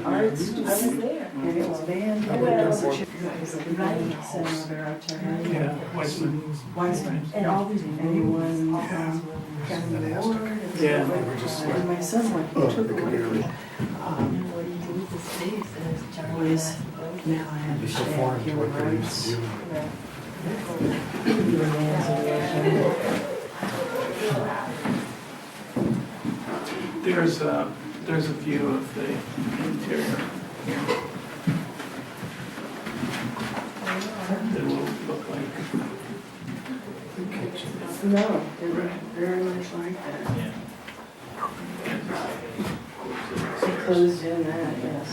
arts. I was there. And it was band. It was Yeah, Weissman. And all these, and he won Academy Award. Yeah. And my son went, he took away. Was now I understand human rights. There's a view of the interior here. That will look like the kitchen. No, they were very much like that. Yeah. They closed in that, yes.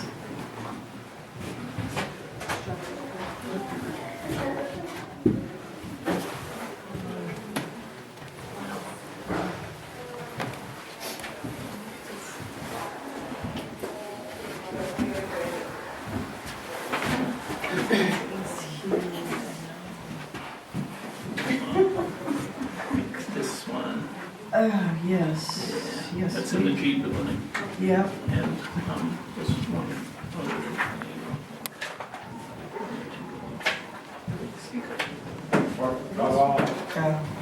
This one. Oh, yes, yes. That's in the G building. Yep. And this is one.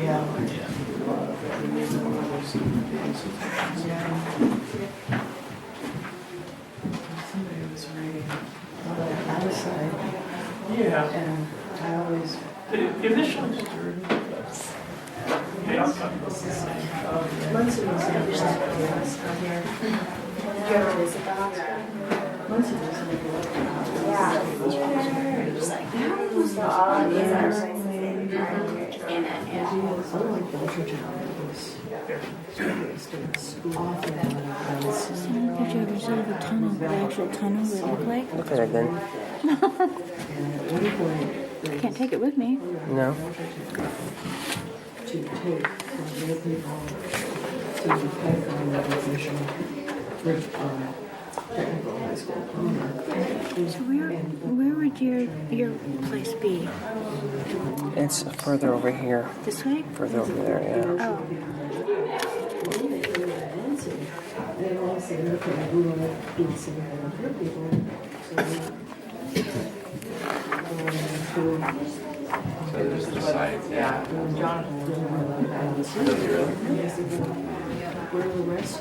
Yeah. Yeah. Somebody was reading on the outside, Yeah. and I always. The initials. Yeah. Once it was in the once it was in the Picture of yourself of a tunnel, the actual tunnel would look like. Look at it then. Can't take it with me. No. to take from their people to take on the recognition with technical high school diploma. So where would your place be? It's further over here. This way? Further over there, yeah. Oh. And also look at who are doing some of their people. So there's the side, yeah. Where the rest?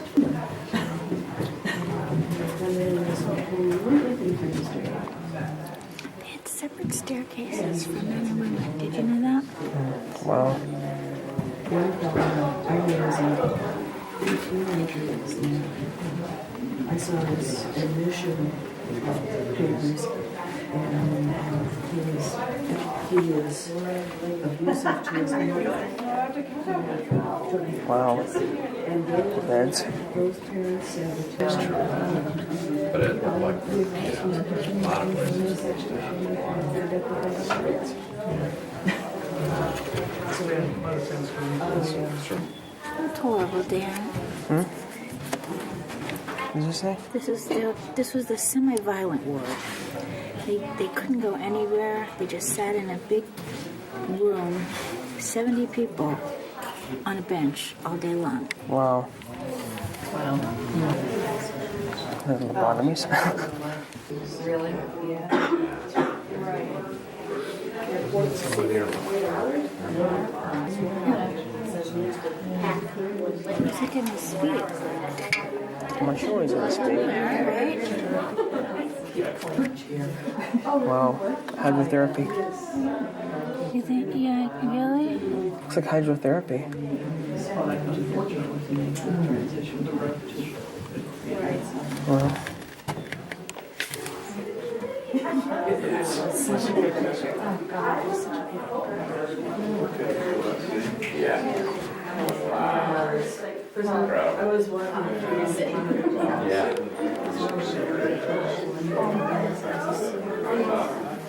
They had separate staircases for men and women. Did you know that? Wow. I was a teenager. I saw his admission papers, and he was abusive to his mother. Wow. And The beds. those parents said But it looked like, yeah, a lot of places. That's horrible, Dan. What did you say? This was the semi-violent ward. They couldn't go anywhere. They just sat in a big room, 70 people on a bench all day long. Wow. The lobotomies. really, yeah. Is he gonna speak? I'm sure he's gonna speak. Right? Wow. Hydrotherapy. You think? Yeah, really? Looks like hydrotherapy. Well. I was wondering. Yeah.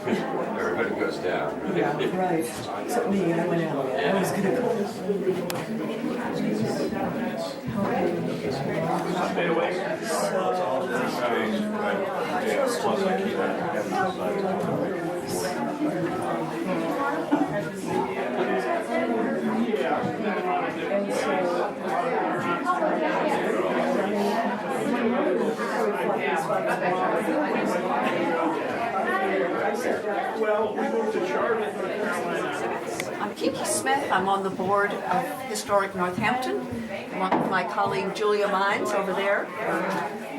Everybody goes down. Yeah, right. Except me, I went out. I was gonna go. Well, we moved to Charlotte, North Carolina. I'm Kiki Smith. I'm on the board of Historic Northampton, along with my colleague Julia Mines over there.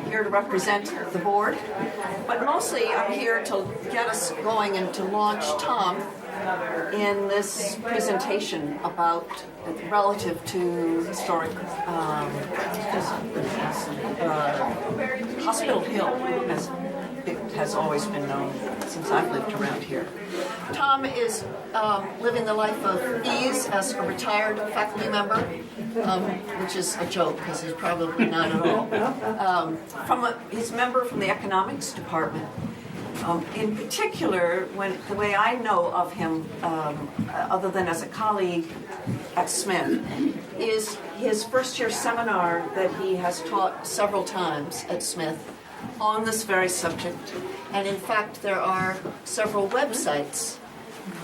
Here to represent the board. But mostly I'm here to get us going and to launch Tom in this presentation about relative to historic Hospital Hill, as it has always been known since I've lived around here. Tom is living the life of ease as a retired faculty member, which is a joke because he's probably not at all. He's a member from the economics department. In particular, the way I know of him, other than as a colleague at Smith, is his first year seminar that he has taught several times at Smith on this very subject. And in fact, there are several websites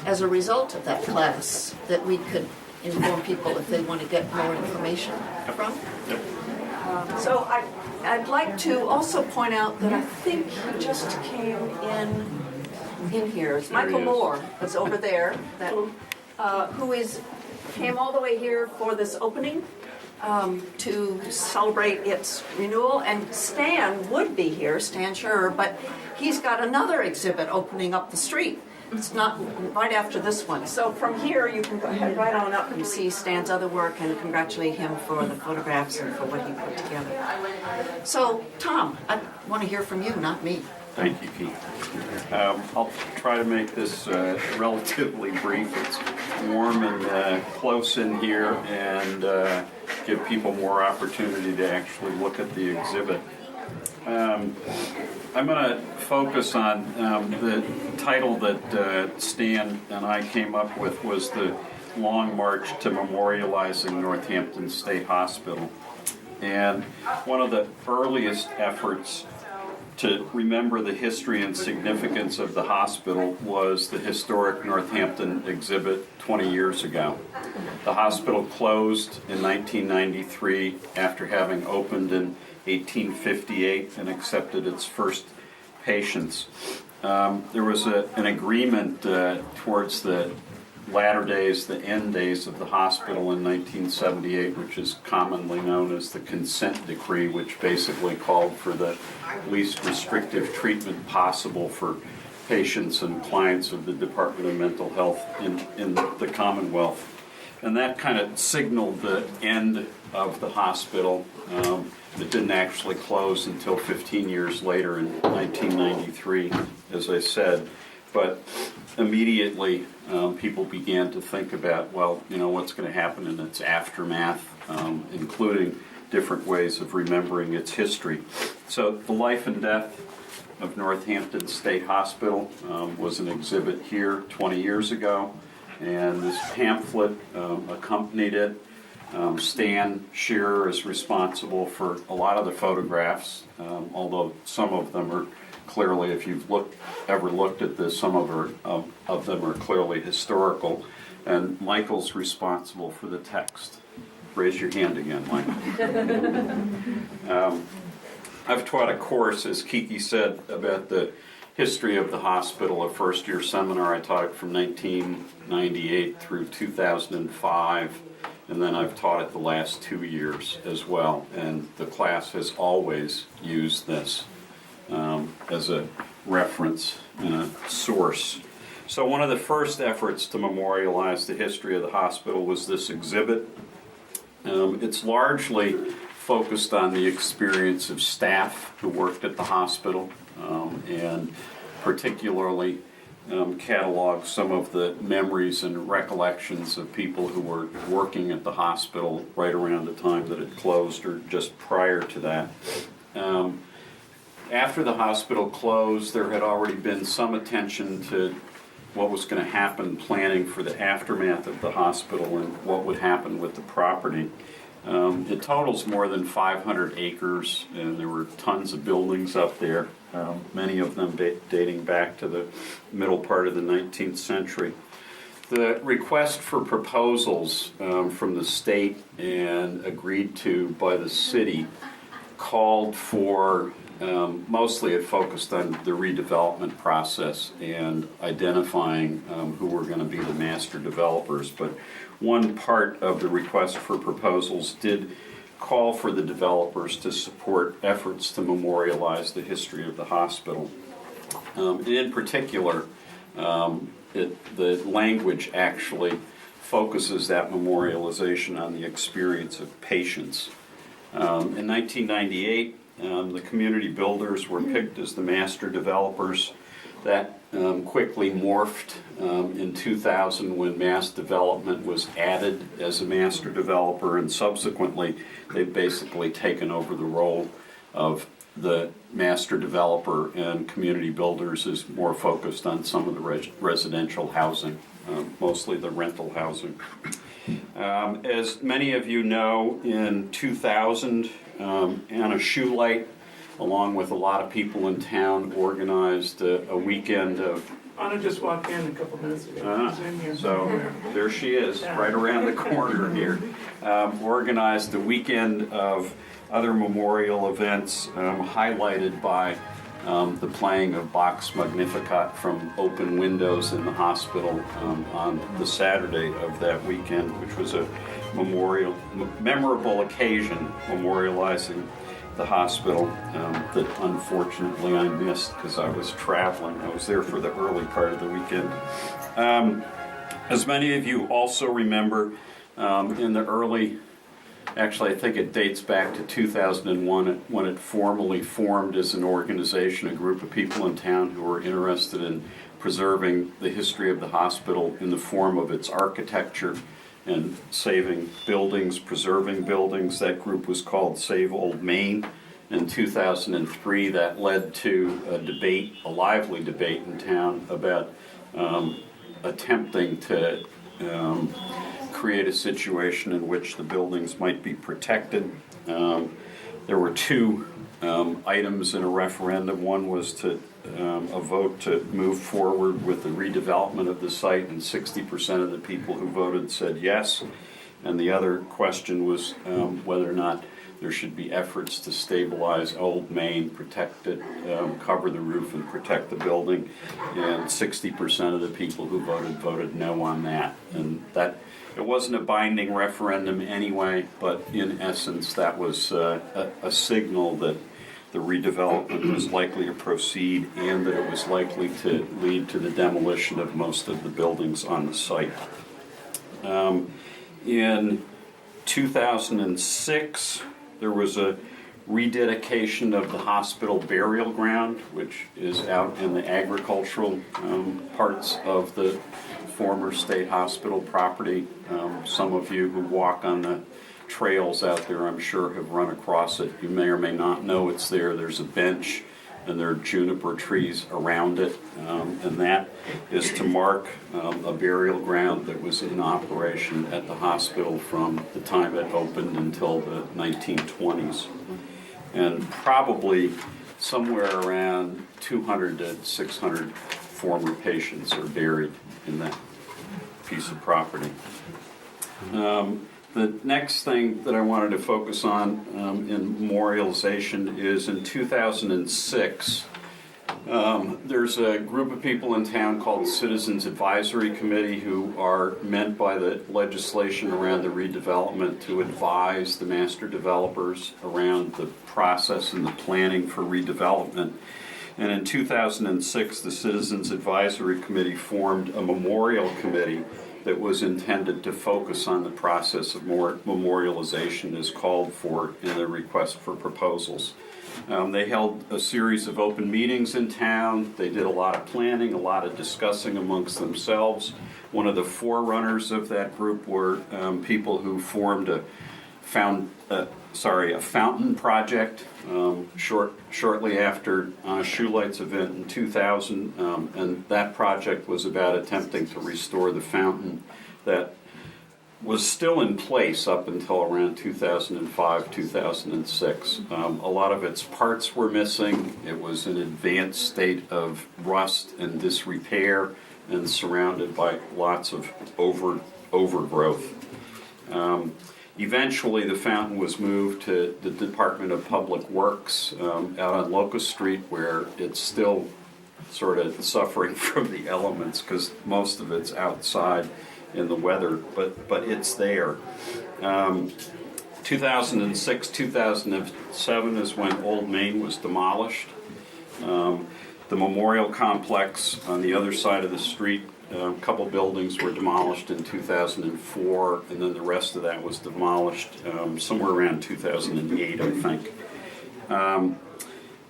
as a result of that class that we could inform people if they want to get more information from. So I'd like to also point out that I think he just came in here. It's Michael Moore that's over there, that came all the way here for this opening to celebrate its renewal. And Stan would be here, Stan Sherer, but he's got another exhibit opening up the street. It's not right after this one. So from here, you can go ahead right on up and see Stan's other work and congratulate him for the photographs and for what he put together. So, Tom, I want to hear from you, not me. Thank you, Keith. I'll try to make this relatively brief. It's warm and close in here and give people more opportunity to actually look at the exhibit. I'm going to focus on the title that Stan and I came up with was the Long March to Memorializing Northampton State Hospital. And one of the earliest efforts to remember the history and significance of the hospital was the historic Northampton exhibit 20 years ago. The hospital closed in 1993 after having opened in 1858 and accepted its first patients. There was an agreement towards the latter days, the end days of the hospital in 1978, which is commonly known as the consent decree, which basically called for the least restrictive treatment possible for patients and clients of the Department of Mental Health in the Commonwealth. And that kind of signaled the end of the hospital. It didn't actually close until 15 years later in 1993, as I said. But immediately, people began to think about, well, what's going to happen in its aftermath, including different ways of remembering its history. So the life and death of Northampton State Hospital was an exhibit here 20 years ago, and this pamphlet accompanied it. Stan Sherer is responsible for a lot of the photographs, although some of them are clearly, if you've ever looked at this, some of them are clearly historical. And Michael's responsible for the text. Raise your hand again, Michael. I've taught a course, as Kiki said, about the history of the hospital, a first-year seminar. I taught it from 1998 through 2005. And then I've taught it the last 2 years as well. And the class has always used this as a reference and a source. So one of the first efforts to memorialize the history of the hospital was this exhibit. It's largely focused on the experience of staff who worked at the hospital and particularly catalog some of the memories and recollections of people who were working at the hospital right around the time that it closed or just prior to that. After the hospital closed, there had already been some attention to what was going to happen, planning for the aftermath of the hospital and what would happen with the property. It totals more than 500 acres, and there were tons of buildings up there, many of them dating back to the middle part of the 19th century. The request for proposals from the state and agreed to by the city called for mostly it focused on the redevelopment process and identifying who were going to be the master developers. But one part of the request for proposals did call for the developers to support efforts to memorialize the history of the hospital. And in particular, the language actually focuses that memorialization on the experience of patients. In 1998, the community builders were picked as the master developers. That quickly morphed in 2000 when mass development was added as a master developer, and subsequently they've basically taken over the role of the master developer, and community builders is more focused on some of the residential housing, mostly the rental housing. As many of you know, in 2000, Anna Schulite, along with a lot of people in town, organized a weekend of... Anna just walked in a couple minutes ago. She's in here. So there she is, right around the corner here. Organized a weekend of other memorial events, highlighted by the playing of Bach's Magnificat from open windows in the hospital on the Saturday of that weekend, which was a memorable occasion memorializing the hospital that unfortunately I missed because I was traveling. I was there for the early part of the weekend. As many of you also remember, in the early, actually I think it dates back to 2001 when it formally formed as an organization, a group of people in town who were interested in preserving the history of the hospital in the form of its architecture and saving buildings, preserving buildings. That group was called Save Old Main. In 2003, that led to a debate, a lively debate in town about attempting to create a situation in which the buildings might be protected. There were two items in a referendum. One was to a vote to move forward with the redevelopment of the site, and 60% of the people who voted said yes. And the other question was whether or not there should be efforts to stabilize Old Main, protect it, cover the roof and protect the building. And 60% of the people who voted no on that. And that it wasn't a binding referendum anyway, but in essence that was a signal that the redevelopment was likely to proceed and that it was likely to lead to the demolition of most of the buildings on the site. In 2006, there was a rededication of the hospital burial ground, which is out in the agricultural parts of the former state hospital property. Some of you who walk on the trails out there, I'm sure, have run across it. You may or may not know it's there. There's a bench and there are juniper trees around it, and that is to mark a burial ground that was in operation at the hospital from the time it opened until the 1920s. And probably somewhere around 200 to 600 former patients are buried in that piece of property. The next thing that I wanted to focus on in memorialization is in 2006, there's a group of people in town called the Citizens Advisory Committee who are meant by the legislation around the redevelopment to advise the master developers around the process and the planning for redevelopment. And in 2006, the Citizens Advisory Committee formed a memorial committee that was intended to focus on the process of memorialization as called for in the request for proposals. They held a series of open meetings in town. They did a lot of planning, a lot of discussing amongst themselves. One of the forerunners of that group were people who formed a fountain project shortly after Schulite's event in 2000, and that project was about attempting to restore the fountain that was still in place up until around 2005, 2006. A lot of its parts were missing. It was in an advanced state of rust and disrepair and surrounded by lots of overgrowth. Eventually, the fountain was moved to the Department of Public Works out on Locust Street, where it's still sort of suffering from the elements because most of it's outside in the weather, but it's there. 2006, 2007 is when Old Main was demolished. The memorial complex on the other side of the street, a couple buildings were demolished in 2004, and then the rest of that was demolished somewhere around 2008, I think.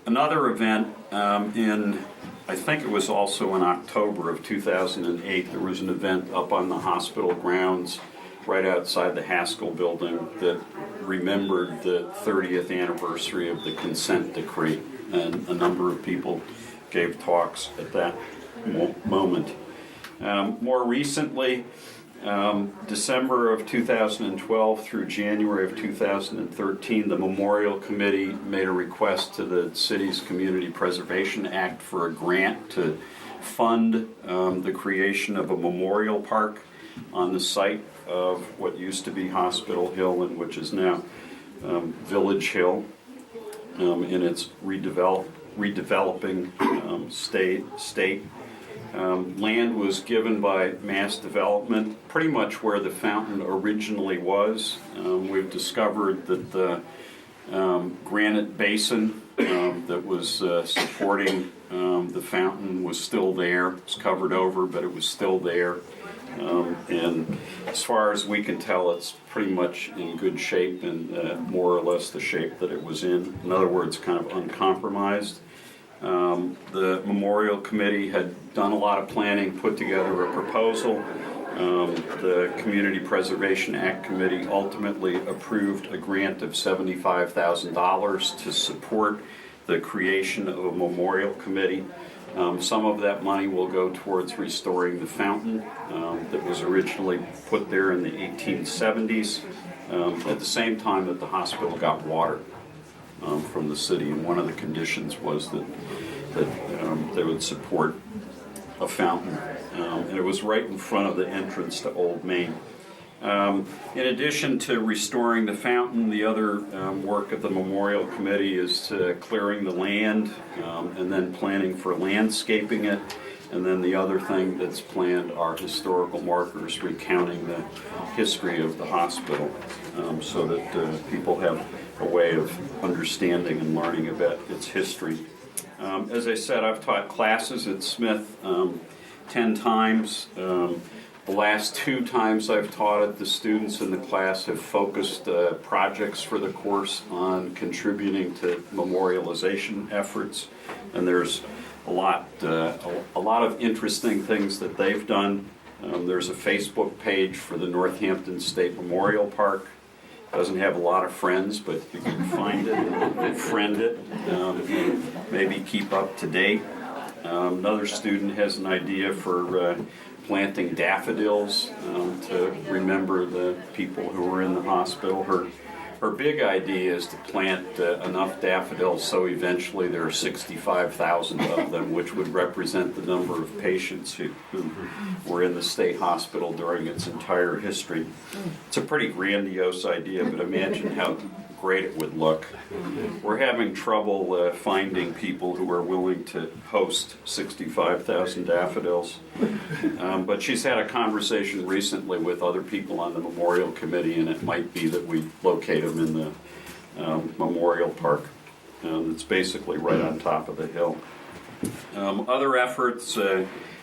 Another event I think it was also in October of 2008, there was an event up on the hospital grounds right outside the Haskell building that remembered the 30th anniversary of the consent decree, and a number of people gave talks at that moment. More recently, December of 2012 through January of 2013, the Memorial Committee made a request to the city's Community Preservation Act for a grant to fund the creation of a memorial park on the site of what used to be Hospital Hill and which is now Village Hill in its redeveloping state. Land was given by Mass Development, pretty much where the fountain originally was. We've discovered that the granite basin that was supporting the fountain was still there. It was covered over, but it was still there. And as far as we can tell, it's pretty much in good shape and more or less the shape that it was in. In other words, kind of uncompromised. The Memorial Committee had done a lot of planning, put together a proposal. The Community Preservation Act Committee ultimately approved a grant of $75,000 to support the creation of a memorial committee. Some of that money will go towards restoring the fountain that was originally put there in the 1870s, at the same time that the hospital got water from the city, and one of the conditions was that they would support a fountain, and it was right in front of the entrance to Old Main. In addition to restoring the fountain, the other work of the Memorial Committee is clearing the land and then planning for landscaping it. And then the other thing that's planned are historical markers recounting the history of the hospital so that people have a way of understanding and learning about its history. As I said, I've taught classes at Smith 10 times. The last 2 times I've taught it, the students in the class have focused projects for the course on contributing to memorialization efforts, and there's a lot of interesting things that they've done. There's a Facebook page for the Northampton State Memorial Park. Doesn't have a lot of friends, but you can find it and friend it, and maybe keep up to date. Another student has an idea for planting daffodils to remember the people who were in the hospital. Her big idea is to plant enough daffodils so eventually there are 65,000 of them, which would represent the number of patients who were in the state hospital during its entire history. It's a pretty grandiose idea, but imagine how great it would look. We're having trouble finding people who are willing to host 65,000 daffodils. But she's had a conversation recently with other people on the Memorial Committee, and it might be that we locate them in the Memorial Park. It's basically right on top of the hill. Other efforts,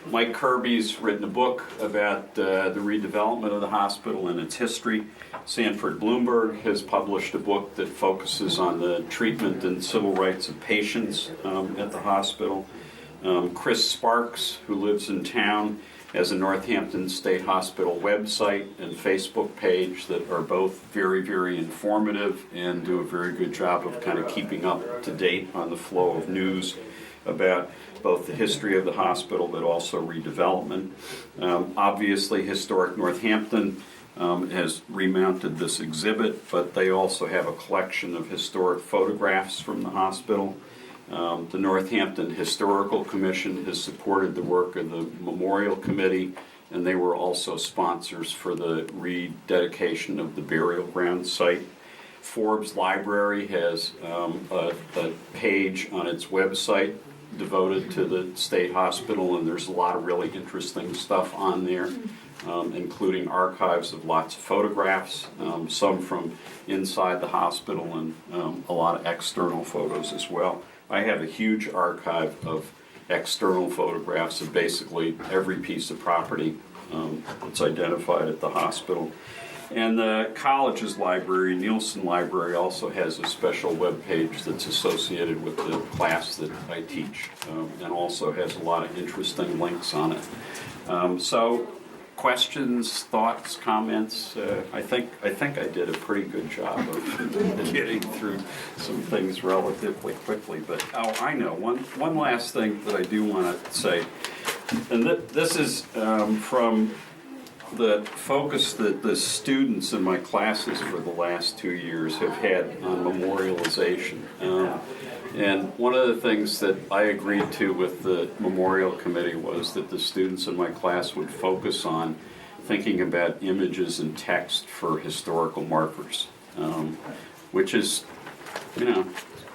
Mike Kirby's written a book about the redevelopment of the hospital and its history. Sanford Bloomberg has published a book that focuses on the treatment and civil rights of patients at the hospital. Chris Sparks, who lives in town, has a Northampton State Hospital website and Facebook page that are both very, very informative and do a very good job of kind of keeping up to date on the flow of news about both the history of the hospital but also redevelopment. Obviously, Historic Northampton has remounted this exhibit, but they also have a collection of historic photographs from the hospital. The Northampton Historical Commission has supported the work of the Memorial Committee and they were also sponsors for the rededication of the burial ground site. Forbes Library has a page on its website devoted to the state hospital, and there's a lot of really interesting stuff on there, including archives of lots of photographs, some from inside the hospital, and a lot of external photos as well. I have a huge archive of external photographs of basically every piece of property that's identified at the hospital. And the college's library, Nielsen Library, also has a special web page that's associated with the class that I teach, and also has a lot of interesting links on it. So, questions, thoughts, comments? I think I did a pretty good job of getting through some things relatively quickly. But I know one last thing that I do want to say, and this is from the focus that the students in my classes for the last 2 years have had on memorialization. And one of the things that I agreed to with the memorial committee was that the students in my class would focus on thinking about images and text for historical markers, which is,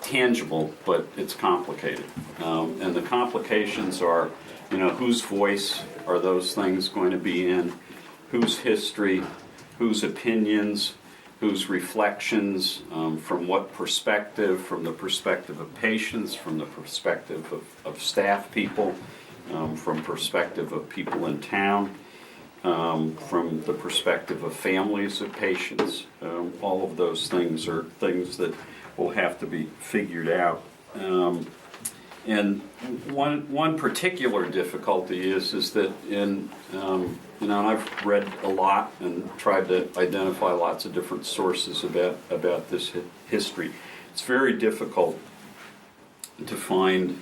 tangible, but it's complicated. And the complications are, whose voice are those things going to be in? Whose history, whose opinions, whose reflections, from what perspective, from the perspective of patients, from the perspective of staff people, from perspective of people in town, from the perspective of families of patients. All of those things are things that will have to be figured out. And one particular difficulty is that and I've read a lot and tried to identify lots of different sources about this history. It's very difficult to find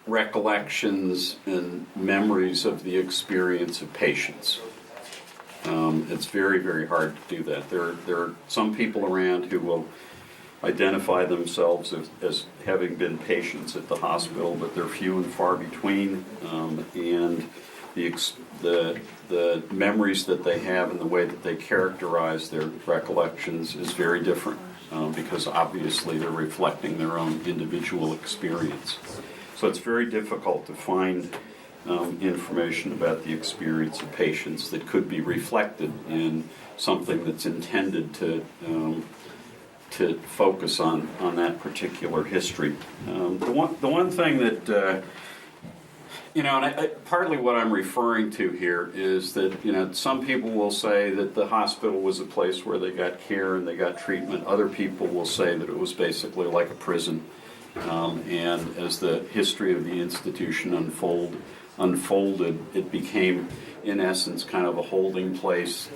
recollections and memories of the experience of patients. It's very, very hard to do that. There are some people around who will identify themselves as having been patients at the hospital, but they're few and far between, and the memories that they have and the way that they characterize their recollections is very different, because obviously they're reflecting their own individual experience. So it's very difficult to find information about the experience of patients that could be reflected in something that's intended to focus on that particular history. The one thing that and partly what I'm referring to here is that some people will say that the hospital was a place where they got care and they got treatment. Other people will say that it was basically like a prison. And as the history of the institution unfolded, it became, in essence, kind of a holding place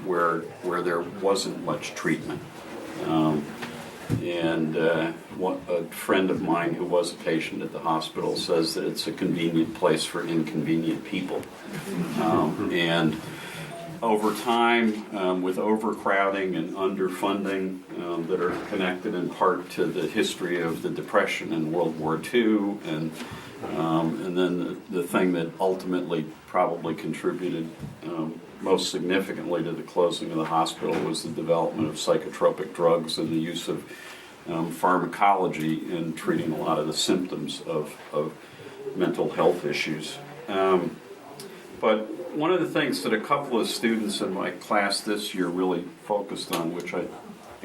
where there wasn't much treatment. A friend of mine who was a patient at the hospital says that it's a convenient place for inconvenient people. And over time, with overcrowding and underfunding that are connected in part to the history of the Depression and World War II, and then the thing that ultimately probably contributed most significantly to the closing of the hospital was the development of psychotropic drugs and the use of pharmacology in treating a lot of the symptoms of mental health issues. But one of the things that a couple of students in my class this year really focused on, which I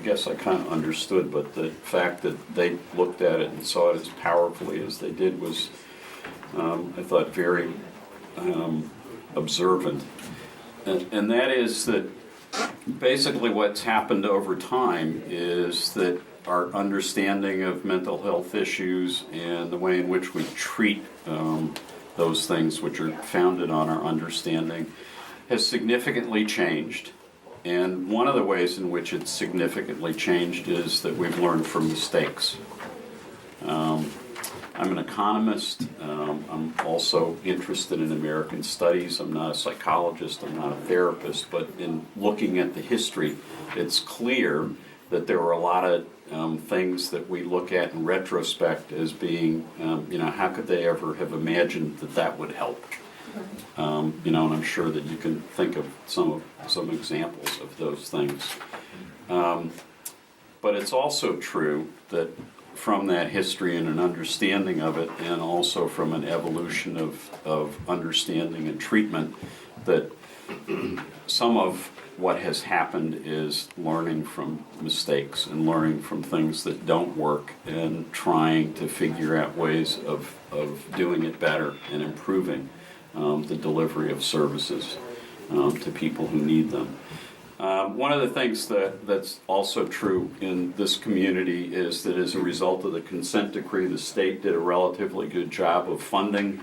guess I kind of understood, but the fact that they looked at it and saw it as powerfully as they did was, I thought, very observant. And that is that basically what's happened over time is that our understanding of mental health issues and the way in which we treat those things which are founded on our understanding has significantly changed. And one of the ways in which it's significantly changed is that we've learned from mistakes. I'm an economist. I'm also interested in American studies. I'm not a psychologist. I'm not a therapist. But in looking at the history, it's clear that there were a lot of things that we look at in retrospect as being, how could they ever have imagined that that would help? And I'm sure that you can think of some examples of those things. But it's also true that from that history and an understanding of it, and also from an evolution of understanding and treatment, that some of what has happened is learning from mistakes and learning from things that don't work and trying to figure out ways of doing it better and improving the delivery of services to people who need them. One of the things that's also true in this community is that as a result of the consent decree, the state did a relatively good job of funding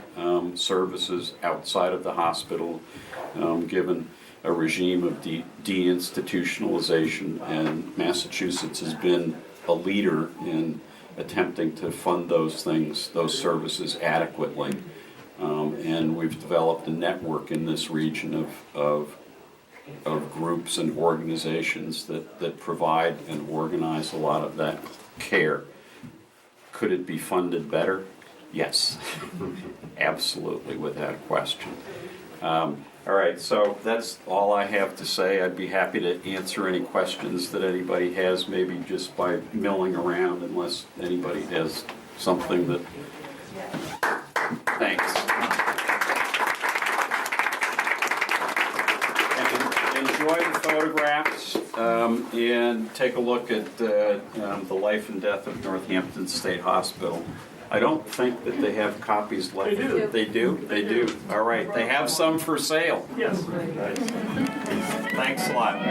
services outside of the hospital, given a regime of deinstitutionalization, and Massachusetts has been a leader in attempting to fund those services adequately. And we've developed a network in this region of groups and organizations that provide and organize a lot of that care. Could it be funded better? Yes, absolutely, without question. All right, so that's all I have to say. I'd be happy to answer any questions that anybody has, maybe just by milling around, unless anybody has something that... Thanks. Enjoy the photographs and take a look at the life and death of Northampton State Hospital. I don't think that they have copies left. They do. They do? They do. All right. They have some for sale. Yes. Thanks a lot.